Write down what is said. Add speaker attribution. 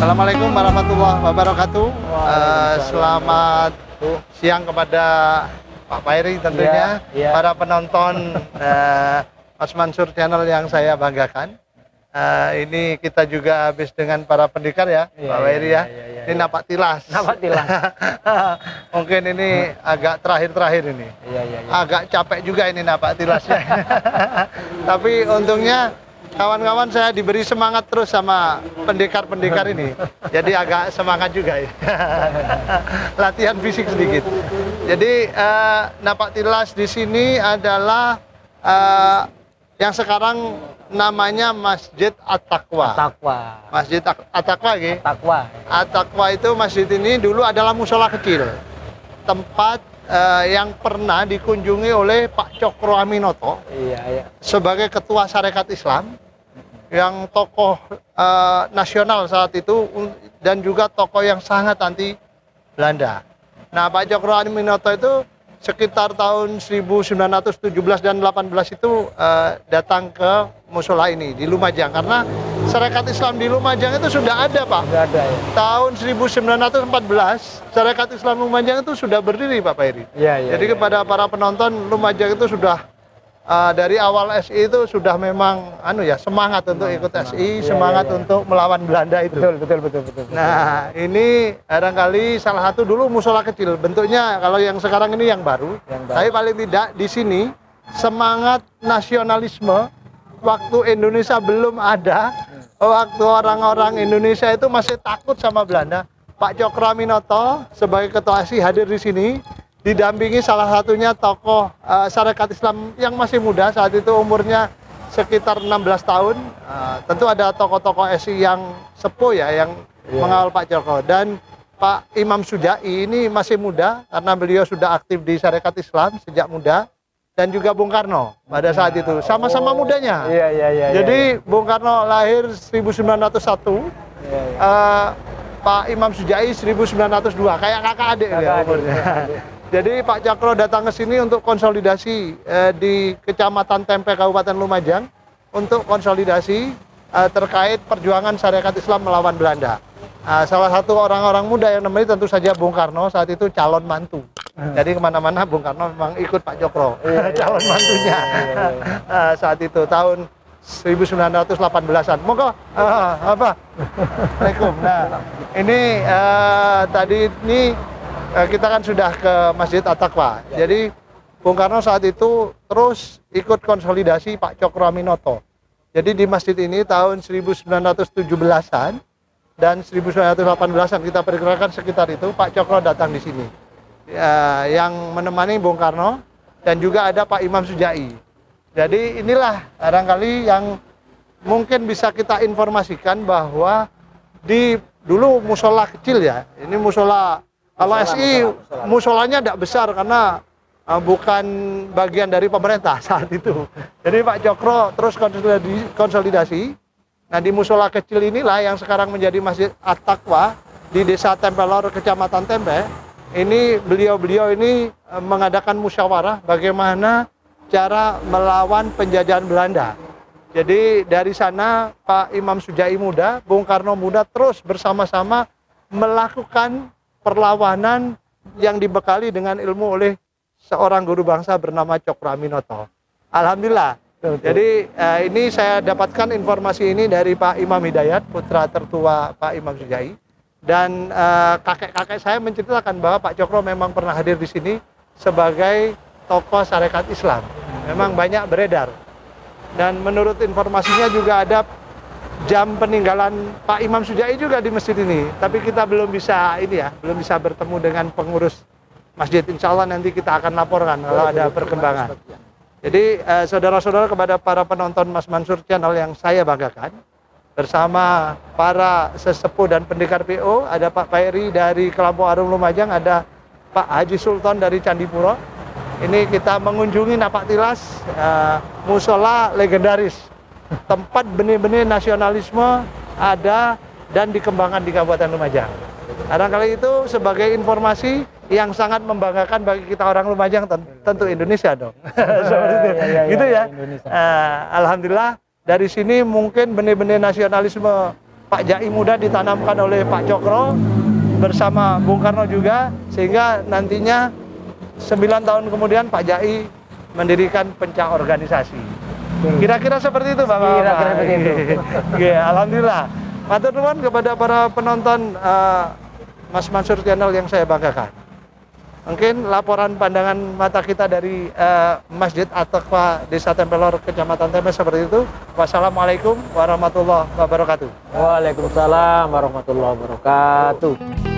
Speaker 1: Assalamualaikum warahmatullahi wabarakatuh. Selamat siang kepada Pak Pairi tentunya, para penonton Mas Mansur Channel yang saya banggakan. Ini kita juga habis dengan para pendekar ya, Pak Pairi ya. Ini napak tilas.
Speaker 2: Napak tilas.
Speaker 1: Mungkin ini agak terakhir-terakhir ini. Agak capek juga ini napak tilasnya. Tapi untungnya kawan-kawan saya diberi semangat terus sama pendekar-pendekar ini. Jadi agak semangat juga ya. Latihan fisik sedikit. Jadi napak tilas di sini adalah yang sekarang namanya Masjid At-Taqwa. Masjid At-Taqwa gitu. At-Taqwa itu masjid ini dulu adalah musola kecil. Tempat yang pernah dikunjungi oleh Pak Cokro Aminoto sebagai ketua Sarekat Islam, yang tokoh nasional saat itu dan juga tokoh yang sangat anti Belanda. Nah, Pak Cokro Aminoto itu sekitar tahun 1917 dan 18 itu datang ke musola ini di Lumajang, karena Sarekat Islam di Lumajang itu sudah ada, Pak.
Speaker 2: Sudah ada ya.
Speaker 1: Tahun 1914 Sarekat Islam Lumajang itu sudah berdiri, Pak Pairi. Jadi kepada para penonton, Lumajang itu sudah dari awal SI itu sudah memang semangat untuk ikut SI, semangat untuk melawan Belanda itu.
Speaker 2: Betul.
Speaker 1: Nah, ini barangkali salah satu dulu musola kecil. Bentuknya kalau yang sekarang ini yang baru. Tapi paling tidak di sini semangat nasionalisme waktu Indonesia belum ada, waktu orang-orang Indonesia itu masih takut sama Belanda. Pak Cokro Aminoto sebagai ketua SI hadir di sini, didampingi salah satunya tokoh Sarekat Islam yang masih muda, saat itu umurnya sekitar 16 tahun. Tentu ada tokoh-tokoh SI yang sepuh ya, yang mengawal Pak Cokro. Dan Pak Imam Sujai ini masih muda, karena beliau sudah aktif di Sarekat Islam sejak muda. Dan juga Bung Karno pada saat itu, sama-sama mudanya. Jadi Bung Karno lahir 1901, Pak Imam Sujai 1902, kayak kakak adik ya umurnya. Jadi Pak Cokro datang ke sini untuk konsolidasi di Kecamatan Tempe, Kabupaten Lumajang, untuk konsolidasi terkait perjuangan Sarekat Islam melawan Belanda. Salah satu orang-orang muda yang nemeni tentu saja Bung Karno, saat itu calon mantu. Jadi kemana-mana Bung Karno memang ikut Pak Cokro, calon mantunya. Saat itu tahun 1918-an. Monggo, apa? Assalamualaikum. Nah, ini tadi ini kita kan sudah ke Masjid At-Taqwa. Jadi Bung Karno saat itu terus ikut konsolidasi Pak Cokro Aminoto. Jadi di masjid ini tahun 1917-an dan 1918-an kita perkirakan sekitar itu Pak Cokro datang di sini. Yang menemani Bung Karno dan juga ada Pak Imam Sujai. Jadi inilah barangkali yang mungkin bisa kita informasikan bahwa di dulu musola kecil ya. Ini musola. Kalau SI musolanya tidak besar karena bukan bagian dari pemerintah saat itu. Jadi Pak Cokro terus konsolidasi. Nah, di musola kecil inilah yang sekarang menjadi Masjid At-Taqwa di Desa Tempelor, Kecamatan Tempe. Ini beliau-beliau ini mengadakan musyawarah bagaimana cara melawan penjajahan Belanda. Jadi dari sana Pak Imam Sujai muda, Bung Karno muda terus bersama-sama melakukan perlawanan yang dibekali dengan ilmu oleh seorang guru bangsa bernama Cokro Aminoto. Alhamdulillah. Jadi ini saya dapatkan informasi ini dari Pak Imam Hidayat, putra tertua Pak Imam Sujai. Dan kakek-kakek saya menceritakan bahwa Pak Cokro memang pernah hadir di sini sebagai tokoh Sarekat Islam. Memang banyak beredar. Dan menurut informasinya juga ada jam peninggalan Pak Imam Sujai juga di masjid ini. Tapi kita belum bisa belum bisa bertemu dengan pengurus masjid. Insya Allah nanti kita akan laporkan kalau ada perkembangan. Jadi saudara-saudara, kepada para penonton Mas Mansur Channel yang saya banggakan, bersama para sesepuh dan pendekar PO, ada Pak Pairi dari Kelampung Arum Lumajang, ada Pak Haji Sultan dari Candipuro. Ini kita mengunjungi napak tilas musola legendaris, tempat benih-benih nasionalisme ada dan dikembangkan di Kabupaten Lumajang. Barangkali itu sebagai informasi yang sangat membanggakan bagi kita orang Lumajang, tentu Indonesia dong. Seperti itu. Gitu ya. Alhamdulillah dari sini mungkin benih-benih nasionalisme Pak Jai muda ditanamkan oleh Pak Cokro bersama Bung Karno juga, sehingga nantinya 9 tahun kemudian Pak Jai mendirikan pencak organisasi. Kira-kira seperti itu, Bapak.
Speaker 2: Kira-kira seperti itu.
Speaker 1: Oke, alhamdulillah. Matur nuwun kepada para penonton Mas Mansur Channel yang saya banggakan. Mungkin laporan pandangan mata kita dari Masjid At-Taqwa Desa Tempelor, Kecamatan Temes seperti itu. Wassalamualaikum warahmatullahi wabarakatuh.
Speaker 2: Waalaikumsalam warahmatullahi wabarakatuh.